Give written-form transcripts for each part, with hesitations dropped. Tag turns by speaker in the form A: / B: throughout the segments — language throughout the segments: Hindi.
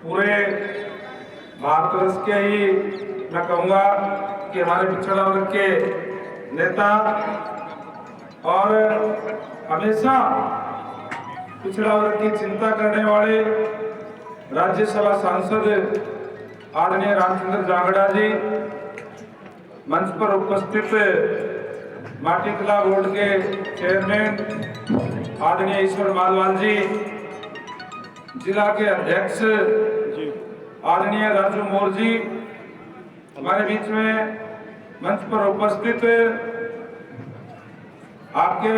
A: पूरे भारतवर्ष के ही मैं कहूँगा कि हमारे पिछड़ा वर्ग के नेता और हमेशा पिछड़ा वर्ग की चिंता करने वाले राज्यसभा सांसद आदरणीय रामचंद्र जांगड़ा जी, मंच पर उपस्थित माटी कला बोर्ड के चेयरमैन आदरणीय ईश्वर मालवाल जी, जिला के अध्यक्ष आदरणीय राजू मोर जी, हमारे बीच में मंच पर उपस्थित आपके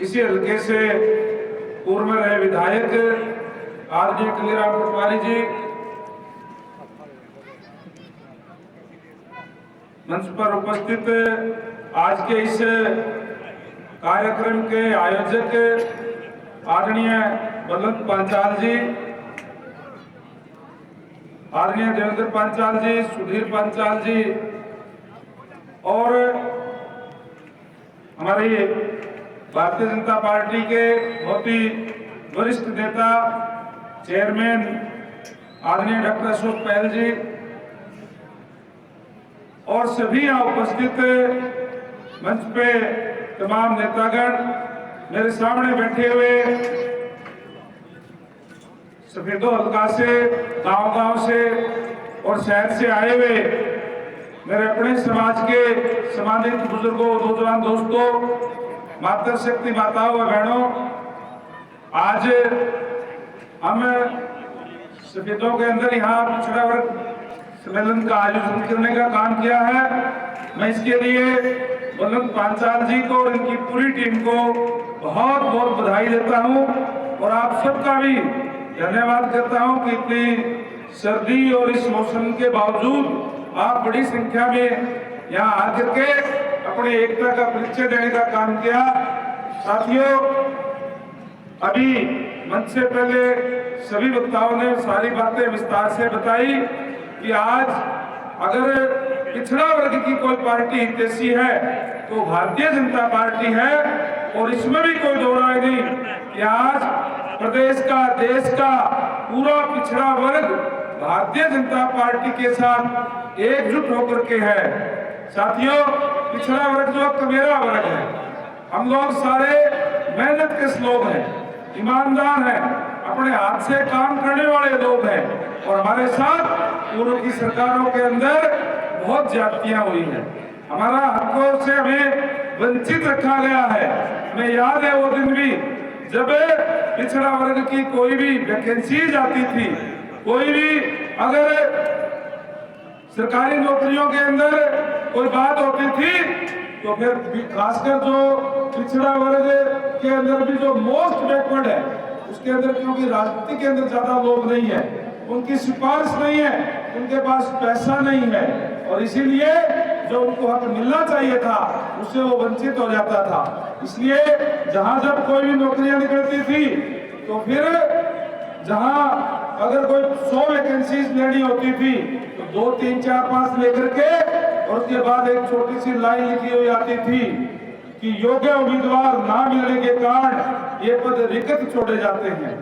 A: इसी हल्के से पूर्व में रहे विधायक आदरणीय कलीराम पटवारी जी, मंच पर उपस्थित आज के इस कार्यक्रम के आयोजक आदरणीय बलवंत पांचाल जी, आदरणीय देवेंद्र पांचाल जी, सुधीर पांचाल जी और हमारी भारतीय जनता पार्टी के बहुत ही वरिष्ठ नेता चेयरमैन आदरणीय डॉक्टर अशोक पहल जी और सभी यहाँ उपस्थित मंच पे तमाम नेतागण, मेरे सामने बैठे हुए सफेदो हल्का से, गांव-गांव से और शहर से आए हुए मेरे अपने समाज के सम्मानित बुजुर्गों, नौजवान दोस्तों, मातृ शक्ति माताओं व बहनों, आज हम सफेदों के अंदर यहाँ पिछड़ा वर्ग सम्मेलन का आयोजन करने का काम किया है। मैं इसके लिए बलवंत पांचाल जी को और इनकी पूरी टीम को बहुत बहुत बधाई देता हूं और आप सबका भी धन्यवाद करता हूं कि इतनी सर्दी और इस मौसम के बावजूद आप बड़ी संख्या में यहाँ आकर के अपने एकता का परिचय देने का काम किया। साथियों, अभी मंच से पहले सभी वक्ताओं ने सारी बातें विस्तार से बताई कि आज अगर पिछड़ा वर्ग की कोई पार्टी हितैषी है तो भारतीय जनता पार्टी है और इसमें भी कोई दो राय नहीं कि आज प्रदेश का, देश का पूरा पिछड़ा वर्ग भारतीय जनता पार्टी के साथ एकजुट होकर के है। साथियों, पिछड़ा वर्ग जो कमेरा वर्ग है, हम लोग सारे मेहनत के लोग हैं, ईमानदार हैं, अपने हाथ से काम करने वाले लोग हैं और हमारे साथ पूर्व की सरकारों के अंदर बहुत ज्यादतियां हुई हैं। हमारा हकों से हमें वंचित रखा गया है। हमें याद है वो दिन भी जब पिछड़ा वर्ग की कोई भी वैकेंसी जाती थी, कोई भी अगर सरकारी नौकरियों के अंदर कोई बात होती थी तो फिर खासकर जो पिछड़ा वर्ग के अंदर भी जो मोस्ट बैकवर्ड है उसके अंदर, क्योंकि राजनीति के अंदर ज्यादा लोग नहीं है, उनकी सिफारिश नहीं है, उनके पास पैसा नहीं है और इसीलिए जो उनको हक मिलना चाहिए था उससे वो वंचित हो जाता था। इसलिए जहां जब कोई भी नौकरियां निकलती थी तो फिर जहां अगर कोई 100 वैकेंसीज लेनी होती थी तो 2, 3, 4, 5 लेकर के और उसके बाद एक छोटी सी लाइन लिखी हुई आती थी कि योग्य उम्मीदवार ना मिलने के कारण ये पद रिक्त छोड़े जाते हैं।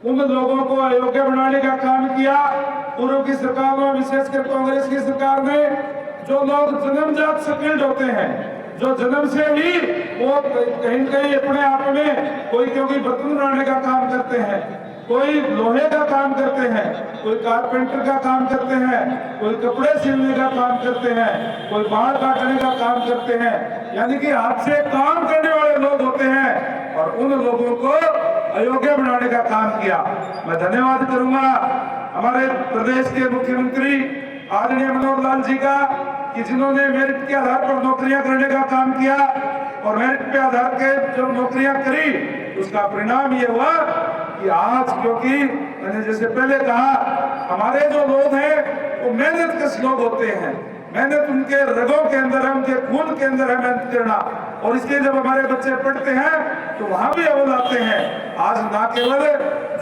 A: उन लोगों को अयोग्य बनाने का काम किया पूर्व की सरकार में, विशेषकर कांग्रेस की सरकार ने। जो लोग जन्मजात स्किल्ड होते हैं, जो जन्म से ही वो कहीं न कहीं अपने आप में कोई, क्योंकि बर्तन बनाने का काम करते हैं, कोई लोहे का काम करते हैं, कोई कारपेंटर का काम करते हैं, कोई कपड़े सिलने का काम करते हैं, कोई बाल काटने का काम करते हैं, यानी कि हाथ से काम करने वाले लोग होते हैं और उन लोगों को अयोग्य बनाने का काम किया। मैं धन्यवाद करूंगा हमारे प्रदेश के मुख्यमंत्री आदरणीय मनोहर लाल जी का कि जिन्होंने मेरिट के आधार पर नौकरियां करने का काम किया और मेरिट के आधार के जब नौकरियां करी उसका परिणाम ये हुआ कि आज, क्योंकि मैंने जैसे पहले कहा, हमारे जो लोग हैं वो मेहनत के लोग होते हैं, मेहनत उनके रगों के अंदर है, उनके खून के अंदर है मेहनत करना और इसलिए जब हमारे बच्चे पढ़ते हैं तो वहां भी अव्वल आते हैं। आज ना केवल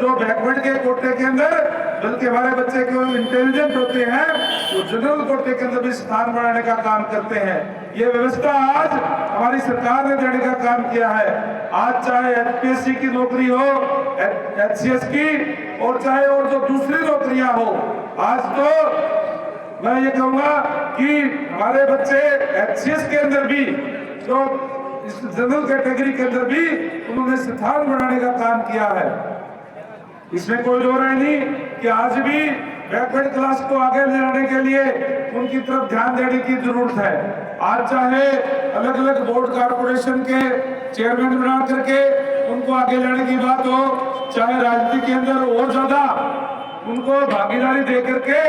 A: जो बैकवर्ड के कोटे के अंदर बल्कि हमारे बच्चे जो इंटेलिजेंट होते हैं वो जनरल कोटे के अंदर भी स्थान बनाने का काम करते हैं। ये व्यवस्था आज हमारी सरकार ने देने का काम किया है। आज चाहे एचपीएससी की नौकरी हो, एचसीएस की, और चाहे और जो दूसरी नौकरियां हो, आज तो मैं ये कहूंगा कि हमारे बच्चे एचसीएस के अंदर भी, जो जनरल कैटेगरी के अंदर भी उन्होंने स्थान बनाने का काम किया है। इसमें कोई दो राय नहीं कि आज भी बैकवर्ड क्लास को आगे ले जाने के लिए उनकी तरफ ध्यान देने की जरूरत है। आज चाहे अलग अलग बोर्ड कॉर्पोरेशन के चेयरमैन बना करके उनको आगे लाने की बात हो, चाहे राजनीति के अंदर और ज्यादा उनको भागीदारी दे करके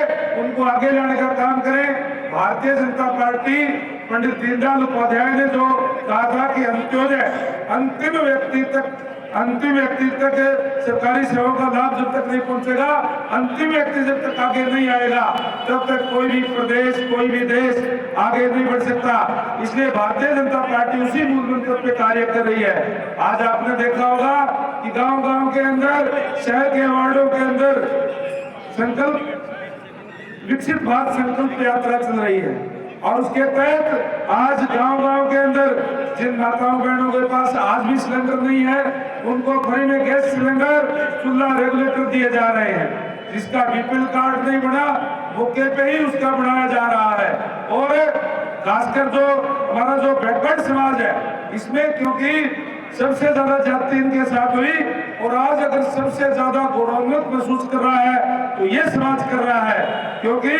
A: उनको आगे लाने का काम करें। भारतीय जनता पार्टी पंडित दीनदयाल उपाध्याय ने जो कहा था कि अंत्योदय, अंतिम व्यक्ति तक सरकारी सेवाओं का लाभ जब तक नहीं पहुंचेगा, अंतिम व्यक्ति जब तक आगे नहीं आएगा, तब तक कोई भी प्रदेश, कोई भी देश आगे नहीं बढ़ सकता। इसलिए भारतीय जनता पार्टी उसी मूल मंत्र पे कार्य कर रही है। आज आपने देखा होगा कि गांव-गांव के अंदर, शहर के वार्डों के अंदर संकल्प, विकसित भारत संकल्प यात्रा चल रही है, और उसके तहत आज गांव-गांव के अंदर जिन माताओं बहनों के पास आज भी सिलेंडर नहीं है, उनको फ्री में गैस सिलेंडर, चूल्हा, रेगुलेटर दिए जा रहे हैं। जिसका बीपीएल कार्ड नहीं बना, मौके पे ही उसका बनाया जा रहा है। और खासकर जो हमारा जो बैकवर्ड समाज है, इसमें क्योंकि सबसे ज्यादा जाति इनके साथ हुई, और आज अगर सबसे ज्यादा गौरवान्वित महसूस कर रहा है तो ये समाज कर रहा है, क्योंकि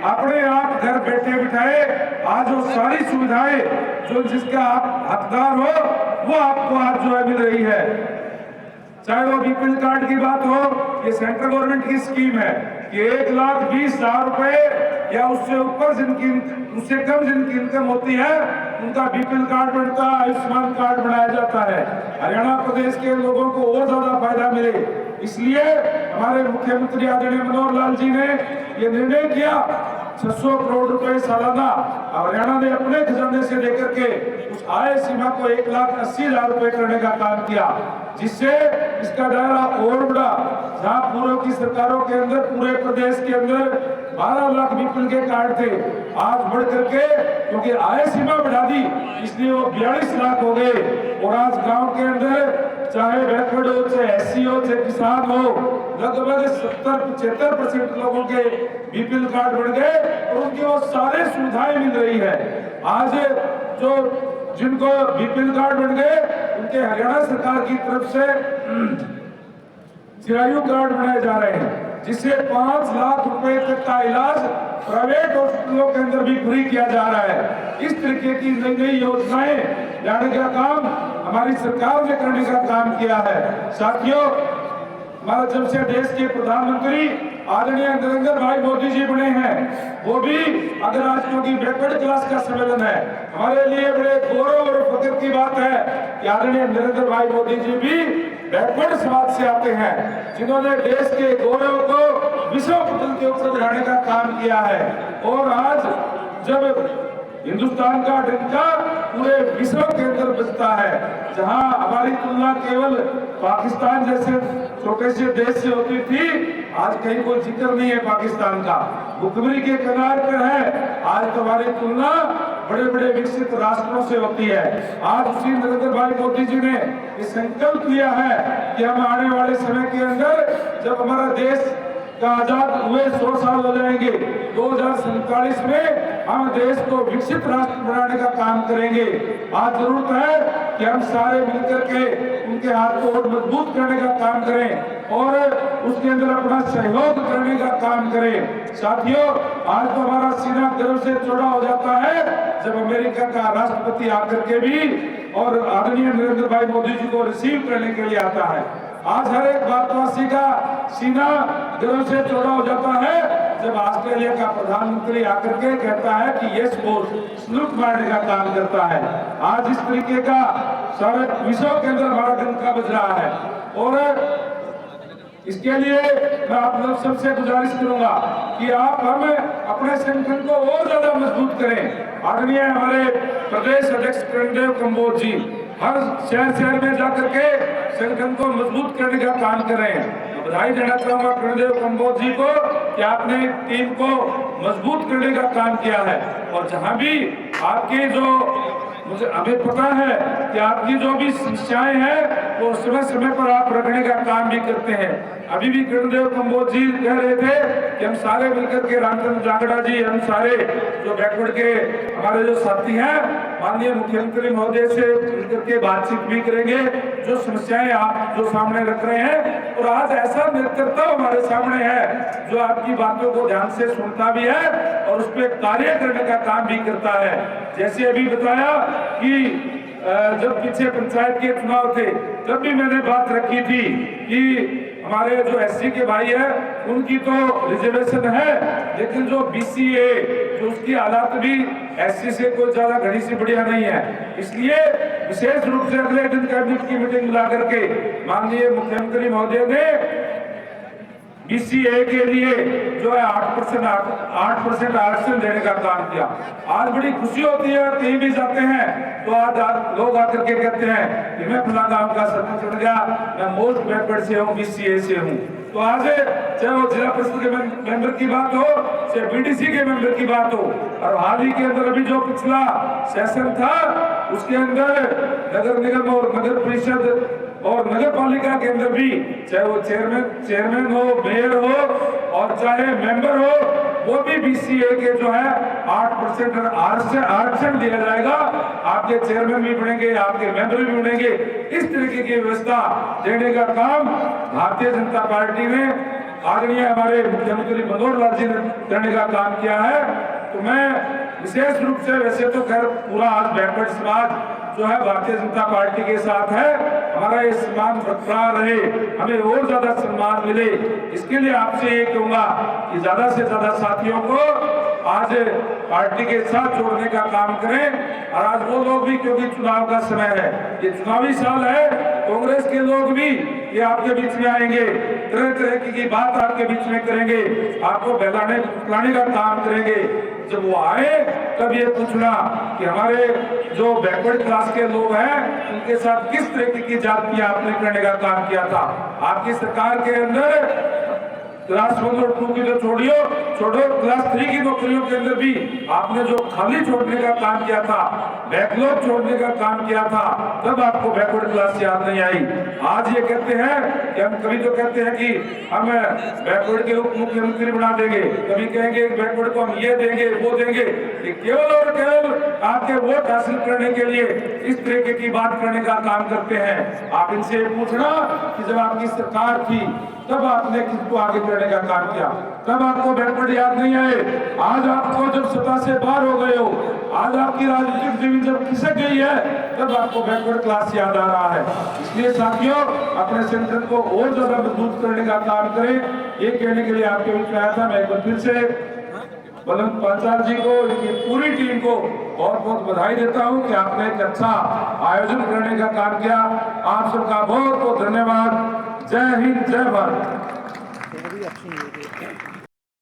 A: अपने आप घर बैठे बिठाए आज वो सारी सुविधाएं जो जिसका आप हकदार हो वो आपको आज जो है मिल रही है। चाहे वो बीपीएल कार्ड की बात हो, ये सेंट्रल गवर्नमेंट की स्कीम है कि 1,20,000 रुपए या उससे ऊपर जिनकी, उससे कम जिनकी इनकम होती है, उनका बीपीएल कार्ड बनता है, आयुष्मान कार्ड बनाया जाता है। हरियाणा प्रदेश के लोगों को और ज्यादा फायदा मिले, इसलिए हमारे मुख्यमंत्री आदरणीय मनोहर लाल जी ने ये निर्णय किया 600 करोड़ रुपए सालाना हरियाणा ने अपने खजाने से लेकर के उस आय सीमा को 1,80,000 रुपए करने का काम किया, जिससे इसका दायरा और बढ़ा। जहां पूर्व की सरकारों के अंदर पूरे प्रदेश के अंदर 12 लाख बीपीएल के कार्ड थे, आज बढ़ करके क्योंकि आय सीमा बढ़ा दी इसलिए वो 42 लाख हो गए। और आज गांव के अंदर चाहे बैकवर्ड हो, चाहे एससी हो, चाहे किसान हो, लगभग 70-75% लोगों के बीपीएल कार्ड बढ़ गए और उनकी वो सारे सुविधाएं मिल रही है। आज जो जिनको बीपीएल कार्ड बन गए उनके हरियाणा सरकार की तरफ से चिरायु कार्ड बनाए जा रहे हैं, जिससे 5 लाख रुपए तक का इलाज प्राइवेट हॉस्पिटलों के अंदर भी फ्री किया जा रहा है। इस तरीके की नई नई योजनाएं लाने का काम हमारी सरकार ने करने का काम किया है। साथियों, हमारा जब से देश के प्रधानमंत्री आदरणीय नरेंद्र भाई मोदी जी बने हैं, वो भी अगर आज क्योंकि बैकवर्ड क्लास का सम्मेलन है, हमारे लिए बड़े गौरव और फख्र की बात है कि आदरणीय नरेंद्र भाई मोदी जी भी बैकवर्ड समाज से आते हैं, जिन्होंने देश के गौरव को विश्व पटल के ऊपर बढ़ाने का काम किया है। और आज जब हिंदुस्तान का डंका पूरे विश्व के अंदर बजता है, जहां हमारी तुलना केवल पाकिस्तान जैसे छोटे से देश से होती थी, आज कहीं कोई जिक्र नहीं है पाकिस्तान का, भुखमरी के किनारे पर है। आज तुम्हारी तुलना बड़े बड़े विकसित राष्ट्रों से होती है। आज उसी नरेंद्र भाई मोदी जी ने ये संकल्प लिया है कि हम आने वाले समय के अंदर जब हमारा देश का आजाद हुए 100 साल हो जाएंगे, 2047 में हम देश को विकसित राष्ट्र बनाने का काम करेंगे। आज जरूरत है कि हम सारे मिलकर के उनके हाथ को और मजबूत करने का काम करें और उसके अंदर अपना सहयोग करने का काम करें। साथियों, आज तो हमारा सीना गर्व से चौड़ा हो जाता है जब अमेरिका का राष्ट्रपति आकर के भी और आदरणीय नरेंद्र भाई मोदी जी को रिसीव करने के लिए आता है। आज हर एक भारतवासी का सीना गर्व से चौड़ा हो जाता है जब ऑस्ट्रेलिया का प्रधानमंत्री आकर के कहता है कि यस बोस, सलूट मारने का काम करता है। आज इस तरीके का सारे विश्व के अंदर हमारा डंका बज रहा है और इसके लिए मैं आप लोग सबसे गुजारिश करूंगा कि आप हम अपने संगठन को और ज्यादा मजबूत करें। आदरणीय हमारे प्रदेश अध्यक्ष प्रणदेव कंबोज जी हर शहर में जाकर के संगठन को मजबूत करने का काम कर रहे हैं। बधाई देना चाहूंगा प्रणदेव कंबोज जी को कि आपने टीम को मजबूत करने का काम किया है और जहां भी आपकी जो मुझे हमें पता है कि आपकी जो भी समस्याएं हैं वो समय समय पर आप रखने का काम भी करते हैं। अभी भी किरणदेव कंबोज जी कह रहे थे कि हम सारे मिलकर के रामचंद्र जांगड़ा जी, हम सारे जो बैकवर्ड के हमारे जो साथी हैं, माननीय मुख्यमंत्री महोदय से मिलकर के बातचीत भी करेंगे, जो समस्याएं आप जो सामने रख रहे हैं। और आज ऐसा नेतृत्व हमारे सामने है जो आपकी बातों को ध्यान से सुनता भी है और उस पर कार्य करने का काम भी करता है। जैसे अभी बताया कि जब पीछे पंचायत के चुनाव थे तब भी मैंने बात रखी थी कि हमारे जो एससी के भाई है उनकी तो रिजर्वेशन है, लेकिन जो बीसीए जो उसकी हालात भी एससी से कोई ज्यादा घड़ी से बढ़िया नहीं है। इसलिए विशेष रूप से अगले दिन कैबिनेट की मीटिंग बुला करके माननीय मुख्यमंत्री महोदय ने बीसीए के लिए जो है 8% आरक्षण देने का काम किया। आज बड़ी खुशी होती है, कहीं भी जाते हैं तो आज लोग आकर के कहते हैं कि मैं फला गांव का सरपंच चुन गया, मैं मोस्ट बैकवर्ड से हूँ, बीसीए से हूँ। तो आज चाहे वो जिला परिषद के मेंबर की बात हो, चाहे बीडीसी के मेंबर की बात हो, और हाल ही के अंदर अभी जो पिछला सेशन था उसके अंदर नगर निगम और नगर परिषद और नगर पालिका के अंदर भी चाहे वो चेयरमैन हो, मेयर हो और चाहे मेंबर हो, वो भी बीसीए के जो है 8% आरक्षण दिया जाएगा। आपके चेयरमैन भी बनेंगे, आपके मेंबर भी बनेंगे। इस तरीके की व्यवस्था देने का काम भारतीय जनता पार्टी ने आदरणीय हमारे मुख्यमंत्री मनोहर लाल जी ने करने का काम किया है। तो मैं विशेष रूप से, वैसे तो खैर पूरा आज बैकवर्ड समाज जो है भारतीय जनता पार्टी के साथ है, हमारा ये सम्मान बरकरार रहे, हमें और ज्यादा सम्मान मिले, इसके लिए आपसे ये कहूंगा कि ज्यादा से ज्यादा साथियों को आज पार्टी के साथ जोड़ने का काम करें। और आज वो लोग भी, क्योंकि चुनाव का समय है, ये चुनावी साल है, कांग्रेस के लोग भी ये आपके बीच में आएंगे, तरह तरह की बात आपके बीच में करेंगे, आपको बहलाने का काम करेंगे। जब वो आए तब ये पूछना कि हमारे जो बैकवर्ड क्लास के लोग हैं उनके साथ किस तरह की जाति आपने करने का काम किया था। आपकी सरकार के अंदर क्लास 1 और 2 की तो छोड़ो, क्लास 3 की नौकरियों के अंदर भी आपने जो खाली छोड़ने का काम किया था, बैकलॉग छोड़ने का काम किया था, तब आपको बैकवर्ड क्लास याद नहीं आई। आज ये कहते हैं कि हम, कभी तो कहते हैं कि हम बैकवर्ड के उप मुख्यमंत्री बना देंगे, कभी कहेंगे बैकवर्ड को हम ये देंगे वो देंगे। केवल और केवल आपके वोट हासिल करने के लिए इस तरीके की बात करने का काम करते हैं। आप इनसे पूछना कि जब आपकी सरकार थी तब आपने किसको आगे करने का काम किया, तब आपको बैकवर्ड याद नहीं आए। आज आपको जब सत्ता से बाहर हो गए हो, आज आपकी राजनीतिक जमीन जब खिसक गई है, तब आपको बैकवर्ड क्लास याद आ रहा है। इसलिए साथियों, अपने संगठन को और ज्यादा मजबूत करने का काम करें, ये कहने के लिए आपके बीच में आया था। मैं एक बार फिर से बलवंत पांचाल जी को, इनकी पूरी टीम को बहुत बहुत बधाई देता हूं कि आपने एक अच्छा आयोजन करने का काम किया। आप सबका बहुत बहुत धन्यवाद। जय हिंद, जय भारत।